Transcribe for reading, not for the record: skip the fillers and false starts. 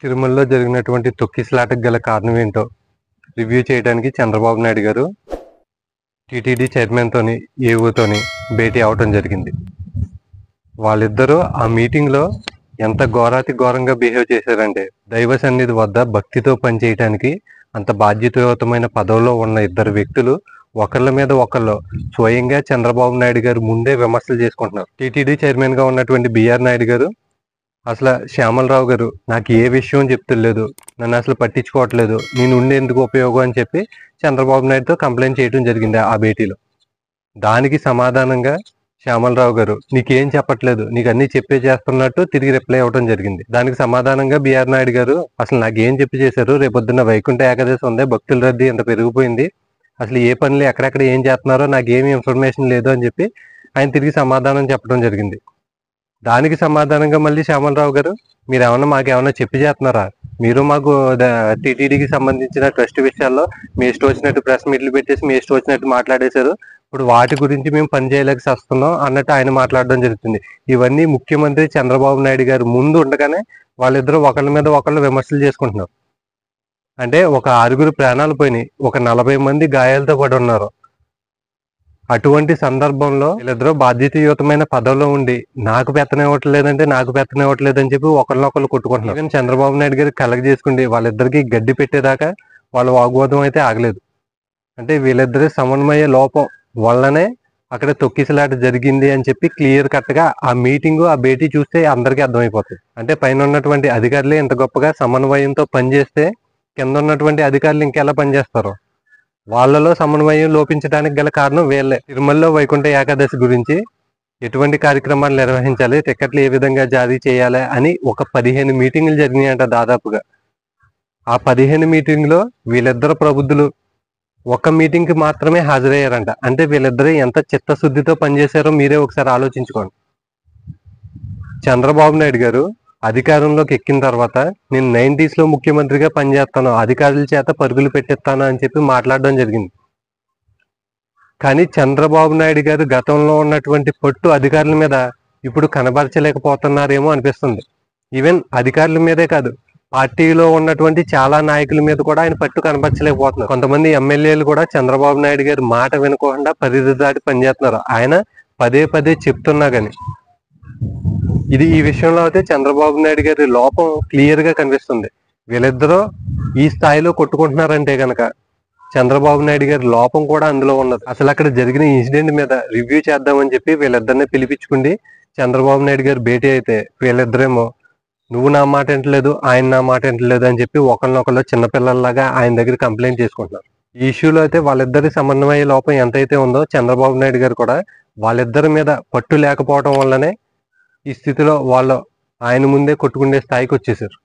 తిరుమలలో జరిగినటువంటి తొక్కిసలాటకు గల కారణం ఏంటో రివ్యూ చేయడానికి చంద్రబాబు నాయుడు గారు టీటీడీ చైర్మన్ తోని ఏఓతోని భేటీ అవటం జరిగింది. వాళ్ళిద్దరూ ఆ మీటింగ్ లో ఎంత ఘోరాతి ఘోరంగా బిహేవ్ చేశారంటే, దైవ సన్నిధి వద్ద భక్తితో పనిచేయటానికి అంత బాధ్యతాయుతమైన పదవిలో ఉన్న ఇద్దరు వ్యక్తులు ఒకళ్ళ మీద ఒకళ్ళు స్వయంగా చంద్రబాబు నాయుడు గారు ముందే విమర్శలు చేసుకుంటున్నారు. టీటీడీ చైర్మన్ గా ఉన్నటువంటి బిఆర్ నాయుడు గారు అసలు శ్యామలరావు గారు నాకు ఏ విషయం చెప్తలేదు, నన్ను అసలు పట్టించుకోవట్లేదు, నేను ఉండి ఎందుకు ఉపయోగం అని చెప్పి చంద్రబాబు నాయుడుతో కంప్లైంట్ చేయడం జరిగింది ఆ భేటీలో. దానికి సమాధానంగా శ్యామలరావు గారు నీకేం చెప్పట్లేదు, నీకు అన్ని చెప్పే చేస్తున్నట్టు తిరిగి రిప్లై అవ్వడం జరిగింది. దానికి సమాధానంగా బిఆర్ నాయుడు గారు అసలు నాకేం చెప్పి చేశారు, రేపొద్దున్న వైకుంఠ ఏకాదశి ఉంది, భక్తుల రద్దీ ఎంత పెరిగిపోయింది, అసలు ఏ పనులు ఎక్కడెక్కడ ఏం చేస్తున్నారో నాకేమీ ఇన్ఫర్మేషన్ లేదు అని చెప్పి ఆయన తిరిగి సమాధానం చెప్పడం జరిగింది. దానికి సమాధానంగా మళ్ళీ శ్యామలరావు గారు మీరేమన్నా మాకేమన్నా చెప్పి చేస్తున్నారా, మీరు మాకు టీటీడీకి సంబంధించిన ట్రస్ట్ విషయాల్లో మీ ఇష్టం వచ్చినట్టు ప్రెస్ మీట్లు పెట్టేసి మీ ఇష్టం వచ్చినట్టు మాట్లాడేశారు, ఇప్పుడు వాటి గురించి మేము పని చేయలేక వస్తున్నాం అన్నట్టు ఆయన మాట్లాడడం జరుగుతుంది. ఇవన్నీ ముఖ్యమంత్రి చంద్రబాబు నాయుడు గారు ముందు ఉండగానే వాళ్ళిద్దరూ ఒకళ్ళ మీద ఒకళ్ళు విమర్శలు చేసుకుంటున్నారు. అంటే ఒక 6 ప్రాణాలు పోయినాయి, ఒక 40 మంది గాయాలతో పడి ఉన్నారు. అటువంటి సందర్భంలో వీళ్ళిద్దరూ బాధ్యతాయుతమైన పదవిలో ఉండి నాకు పెత్తనం ఇవ్వట్లేదంటే నాకు పెత్తనం ఇవ్వట్లేదని చెప్పి ఒకరినొకరు కొట్టుకుంటున్నారు. ఈవెన్ చంద్రబాబు నాయుడు గారికి కలగ చేసుకుంటే వాళ్ళిద్దరికి గడ్డి పెట్టేదాకా వాళ్ళ వాగ్వాదం అయితే ఆగలేదు. అంటే వీళ్ళిద్దరి సమన్వయ లోపం వల్లనే అక్కడ తొక్కిసలాట జరిగింది అని చెప్పి క్లియర్ కట్ గా ఆ మీటింగ్ ఆ భేటీ చూస్తే అందరికీ అర్థమైపోతుంది. అంటే పైన ఉన్నటువంటి అధికారులే ఇంత గొప్పగా సమన్వయంతో పనిచేస్తే కింద ఉన్నటువంటి అధికారులు ఇంకెలా పనిచేస్తారు? వాళ్ళలో సమన్వయం లోపించడానికి గల కారణం వీళ్ళే. తిరుమలలో వైకుంఠ ఏకాదశి గురించి ఎటువంటి కార్యక్రమాలు నిర్వహించాలి, టికెట్లు ఏ విధంగా జారీ చేయాలి అని ఒక 15 మీటింగులు జరిగినాయంట దాదాపుగా. ఆ 15 మీటింగ్లో వీళ్ళిద్దరు ప్రబుద్ధులు ఒక మీటింగ్ కి మాత్రమే హాజరయ్యారంట. అంటే వీళ్ళిద్దరూ ఎంత చిత్తశుద్ధితో పనిచేశారో మీరే ఒకసారి ఆలోచించుకోండి. చంద్రబాబు నాయుడు గారు అధికారంలోకి ఎక్కిన తర్వాత నేను 90s లో ముఖ్యమంత్రిగా పనిచేస్తాను, అధికారుల చేత పరుగులు పెట్టిస్తాను అని చెప్పి మాట్లాడడం జరిగింది. కానీ చంద్రబాబు నాయుడు గారు గతంలో ఉన్నటువంటి పట్టు అధికారుల మీద ఇప్పుడు కనబరచలేకపోతున్నారేమో అనిపిస్తుంది. ఈవెన్ అధికారుల మీదే కాదు, పార్టీలో ఉన్నటువంటి చాలా నాయకుల మీద కూడా ఆయన పట్టు కనబరచలేకపోతున్నారు. కొంతమంది ఎమ్మెల్యేలు కూడా చంద్రబాబు నాయుడు గారి మాట వినకుండా పరిధి దాటి పనిచేస్తున్నారు. ఆయన పదే పదే చెప్తున్నా గాని ఈ విషయంలో అయితే చంద్రబాబు నాయుడు గారి లోపం క్లియర్ గా కనిపిస్తుంది. వీళ్ళిద్దరూ ఈ స్థాయిలో కొట్టుకుంటున్నారంటే గనక చంద్రబాబు నాయుడు గారి లోపం కూడా అందులో ఉన్నది. అసలు అక్కడ జరిగిన ఇన్సిడెంట్ మీద రివ్యూ చేద్దామని చెప్పి వీళ్ళిద్దరిని పిలిపించుకుండి చంద్రబాబు నాయుడు గారు భేటీ అయితే వీళ్ళిద్దరేమో నువ్వు నా మాట వింటలేదు, ఆయన నా మాట వింటలేదు అని చెప్పి ఒకరినొకళ్ళు చిన్నపిల్లల్లాగా ఆయన దగ్గర కంప్లైంట్ చేసుకుంటున్నారు. ఈ ఇష్యూలో అయితే వాళ్ళిద్దరి సమన్వయ లోపం ఎంతైతే ఉందో చంద్రబాబు నాయుడు గారు కూడా వాళ్ళిద్దరి మీద పట్టు లేకపోవడం వల్లనే ఈ స్థితిలో వాళ్ళు ఆయన ముందే కొట్టుకునే స్థాయికి వచ్చేసారు.